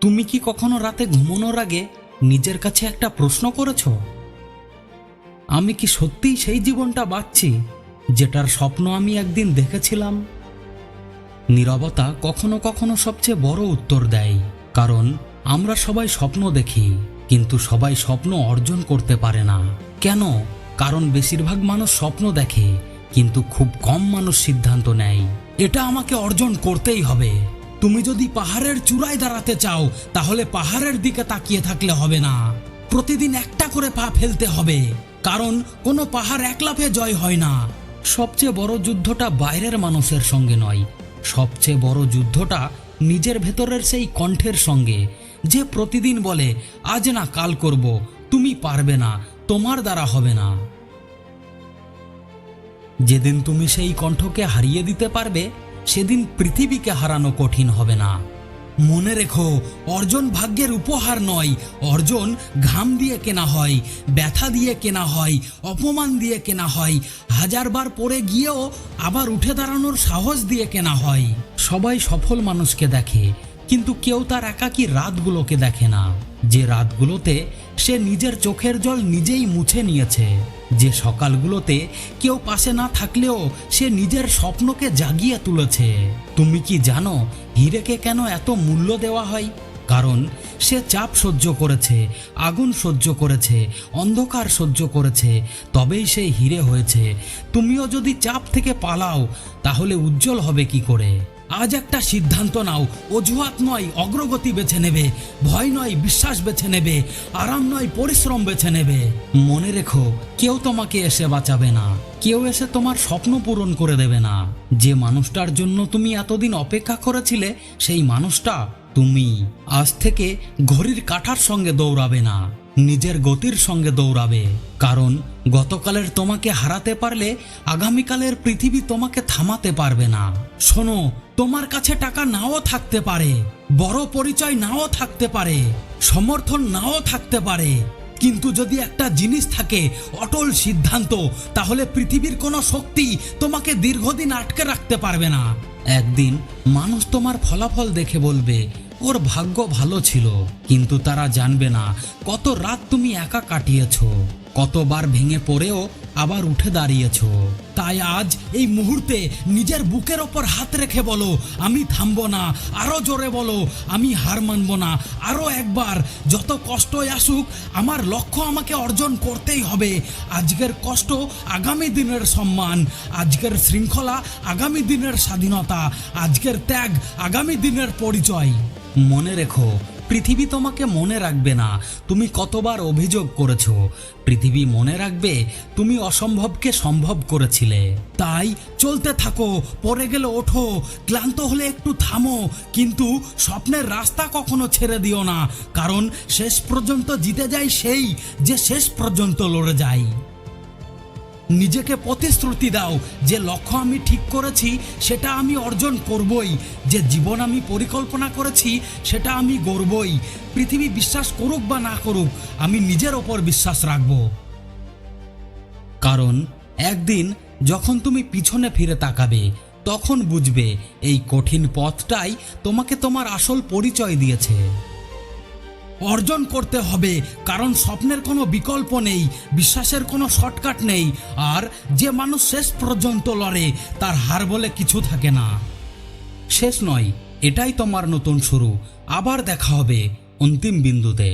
তুমি কি কখনো রাতে ঘুমানোর আগে নিজের কাছে একটা প্রশ্ন করেছো, আমি কি সত্যিই সেই জীবনটা বাঁচছি যেটার স্বপ্ন আমি একদিন দেখেছিলাম? নীরবতা কখনো কখনো সবচেয়ে বড় উত্তর দেয়, কারণ আমরা সবাই স্বপ্ন দেখি, কিন্তু সবাই স্বপ্ন অর্জন করতে পারে না। কেন? কারণ বেশিরভাগ মানুষ স্বপ্ন দেখে, কিন্তু খুব কম মানুষ সিদ্ধান্ত নেয় এটা আমাকে অর্জন করতেই হবে। তুমি যদি পাহাড়ের চূড়ায় দাঁড়াতে চাও, তাহলে পাহাড়ের দিকে তাকিয়ে থাকলে হবে না, প্রতিদিন একটা করে পা ফেলতে হবে, কারণ কোনো পাহাড় এক লাফে জয় হয় না। সবচেয়ে বড় যুদ্ধটা বাইরের মানুষের সঙ্গে নয়, সবচেয়ে বড় যুদ্ধটা নিজের ভেতরের সেই কণ্ঠের সঙ্গে, যে প্রতিদিন বলে আজ না কাল করব, তুমি পারবে না, তোমার দ্বারা হবে না। যেদিন তুমি সেই কণ্ঠকে হারিয়ে দিতে পারবে, সেদিন পৃথিবীকে হারানো কঠিন হবে না। মনে রেখো, অর্জন ভাগ্যের উপহার নয়, অর্জন ঘাম দিয়ে কেনা হয়, ব্যথা দিয়ে কেনা হয়, অপমান দিয়ে কেনা হয়, হাজারবার পড়ে গিয়েও আবার উঠে দাঁড়ানোর সাহস দিয়ে কেনা হয়। সবাই সফল মানুষকে দেখে, কিন্তু কেউ তার একাকী রাতগুলোকে দেখে না, যে রাতগুলোতে সে নিজের চোখের জল নিজেই মুছে নিয়েছে, যে সকালগুলোতে কেউ পাশে না থাকলেও সে নিজের স্বপ্নকে জাগিয়ে তুলেছে। তুমি কি জানো হীরেকে কেন এত মূল্য দেওয়া হয়? কারণ সে চাপ সহ্য করেছে, আগুন সহ্য করেছে, অন্ধকার সহ্য করেছে, তবেই সে হীরে হয়েছে। তুমিও যদি চাপ থেকে পালাও, তাহলে উজ্জ্বল হবে কি করে? আজ একটা সিদ্ধান্ত নাও, অজুহাত নয় অগ্রগতি বেছে নেবে, ভয় নয় বিশ্বাস বেছে নেবে, আরাম নয় পরিশ্রম বেছে নেবে। মনে রেখো, কেউ তোমাকে এসে বাঁচাবে না, কেউ এসে তোমার স্বপ্ন পূরণ করে দেবে না। যে মানুষটার জন্য তুমি এতদিন অপেক্ষা করেছিলে, সেই মানুষটা তুমি। আজ থেকে ঘড়ির কাঁটার সঙ্গে দৌড়াবে না, নিজের গতির সঙ্গে দৌড়াবে, কারণ গতকালের তোমাকে হারাতে পারলে আগামীকালের পৃথিবী তোমাকে থামাতে পারবে না। শোনো, তোমার কাছে টাকা নাও থাকতে পারে, বড় পরিচয় নাও থাকতে পারে, সমর্থন নাও থাকতে পারে, কিন্তু যদি একটা জিনিস থাকে, অটল সিদ্ধান্ত, তাহলে পৃথিবীর কোনো শক্তি তোমাকে দীর্ঘদিন আটকে রাখতে পারবে না। একদিন মানুষ তোমার ফলাফল দেখে বলবে ওর ভাগ্য ভালো ছিল, কিন্তু তারা জানবে না কত রাত তুমি একা কাটিয়েছো, কতবার ভেঙে পড়েও আবার উঠে দাঁড়িয়েছো। তাই আজ এই মুহূর্তে নিজের বুকের ওপর হাত রেখে বলো, আমি থামবো না। আরো জোরে বলো, আমি হার মানবো না। আরো একবার, যত কষ্টই আসুক, আমার লক্ষ্য আমাকে অর্জন করতেই হবে। আজকের কষ্ট আগামী দিনের সম্মান, আজকের শৃঙ্খলা আগামী দিনের স্বাধীনতা, আজকের ত্যাগ আগামী দিনের পরিচয়। মনে রেখো, পৃথিবী তোমাকে মনে রাখবে না তুমি কতবার অভিযোগ করেছো, পৃথিবী মনে রাখবে তুমি অসম্ভবকে সম্ভব করেছিলে। তাই চলতে থাকো, পড়ে গেলে ওঠো, ক্লান্ত হলে একটু থামো, কিন্তু স্বপ্নের রাস্তা কখনো ছেড়ে দিও না, কারণ শেষ পর্যন্ত জিতে যায় সেই যে শেষ পর্যন্ত লড়ে যায়। নিজেকে প্রতিশ্রুতি দাও, যে লক্ষ্য আমি ঠিক করেছি সেটা আমি অর্জন করবই, যে জীবন আমি পরিকল্পনা করেছি সেটা আমি গড়বই। পৃথিবী বিশ্বাস করুক বা না করুক, আমি নিজের ওপর বিশ্বাস রাখব, কারণ একদিন যখন তুমি পিছনে ফিরে তাকাবে, তখন বুঝবে এই কঠিন পথটাই তোমাকে তোমার আসল পরিচয় দিয়েছে। অর্জন করতে হবে, কারণ স্বপ্নের কোনো বিকল্প নেই, বিশ্বাসের কোনো শর্টকাট নেই, আর যে মানুষ শেষ পর্যন্ত লড়ে তার হার বলে কিছু থাকে না। শেষ নয়, এটাই তোমার নতুন শুরু। আবার দেখা হবে অন্তিম বিন্দুতে।